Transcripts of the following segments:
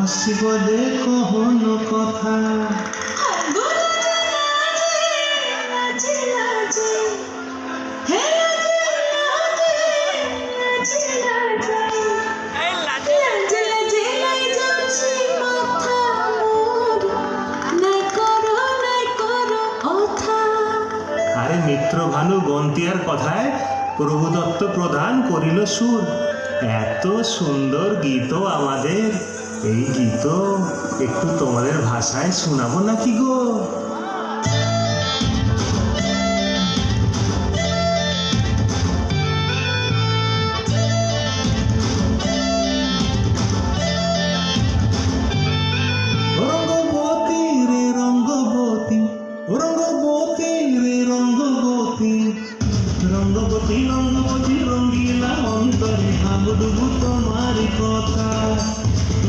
হাসিবদে কহন কথা আরে মিত্র ভানু গন্তিয়ার কথায় প্রভুদত্ত প্রধান করিল সুর। এত সুন্দর গীত আমাদের, এই গীত একটু তোমাদের ভাষায় শোনাবো নাকি গো? রঙ্গবতী রে রঙ্গবতী, রঙ্গবতী রে রঙ্গবতী, রঙ্গবতী রঙ্গবতী রঙ্গিলা অন্তরে ভাবডুবু তোমারি কথা।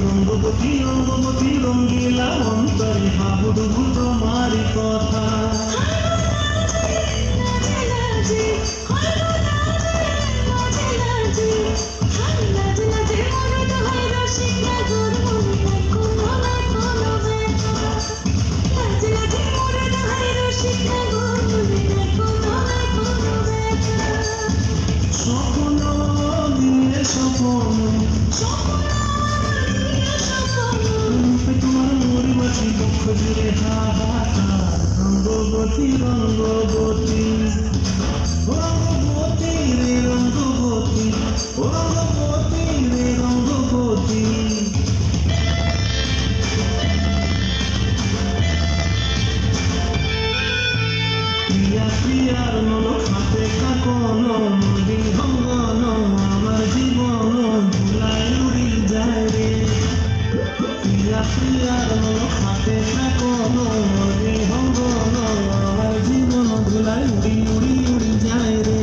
রঙ্গবতী রঙ্গবতী রঙ্গিলা অন্তরে ভাবডুবু তোমারি কথা। স্বপ্ন দিয়ে স্বপ্ন রূপে তোমার মরিবাসী দুঃখ জুড়ে হাহাকার। রঙ্গবতী রঙ্গবতী, রঙ্গবতী রে রঙ্গবতী, রঙ্গবতী রে রঙ্গবতী। প্রিয়া প্রিয়ার মন খাতে কাকন বিহঙ্গন আমার জীবন ভুলাই উড়ি যায় রে। প্রিয়া প্রিয়ার মন খাতে কাকন বিহঙ্গন আমার জীবন ভুলাই উড়ি উড়ি উড়ি যায় রে।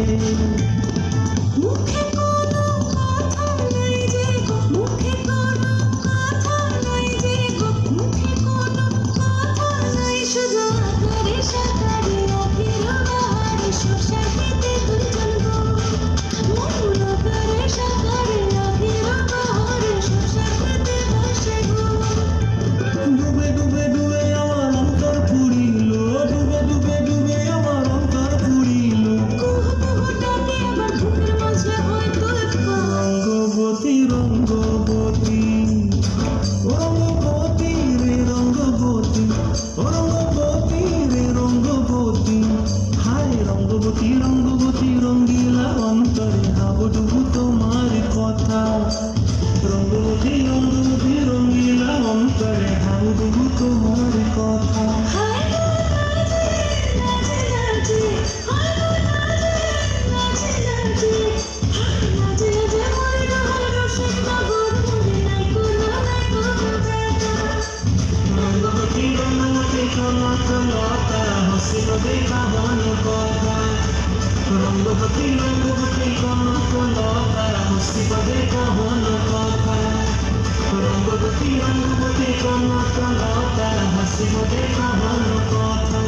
ডুবে ডুবে ডুবে আমার অন্তর পুরিল, ডুবে ডুবে ডুবে আমার অন্তর পুরিল। রঙ্গবতী রঙ্গবতী, রঙ্গবতী রে রঙ্গবতী, রঙ্গবতী রে রঙ্গবতী। হায় রঙ্গবতী রঙ্গবতী রঙ্গিলা অন্তরে হাবডুবু তোমার কথা। রঙ্গবতী রঙ্গবতী রঙ্গিলা অন্তরে হাবডুবু তোমার কথা। রঙ্গবতী রঙ্গবতী কনক লতা হসিল দেখা হন কথা। রঙ্গবতী রঙ্গবতী কনক লতা হসিল দেখা হন কথা। রঙ্গবতী রঙ্গবতী কনক লতা হসিল দেখা হন কথা।